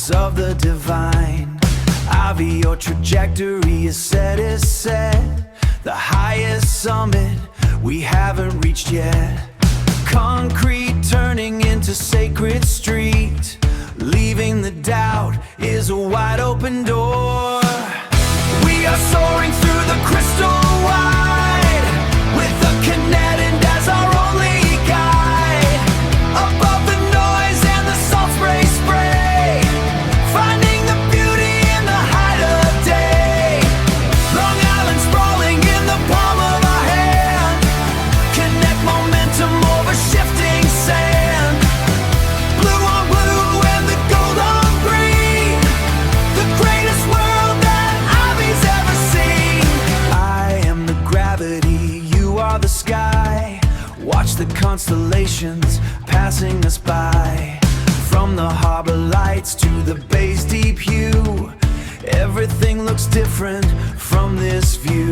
presence of the divine. Ivy, your trajectory is set, the highest summit we haven't reached yet. Concrete turning into sacred street, leaving the doubt is a wide open door. We are soaring through the crystal wide, with the kinetic as our only guide. Above the noise and the salt spray, finding the beauty in the height of day. Long Island sprawling in the palm of our hand, connect momentum over shifting sand. Blue on blue and the gold on green, the greatest world that Ivy's ever seen. I am the gravity, you are the sky. Watch the constellations passing us by. From the harbor lights to the bay's deep hue, everything looks different from this view.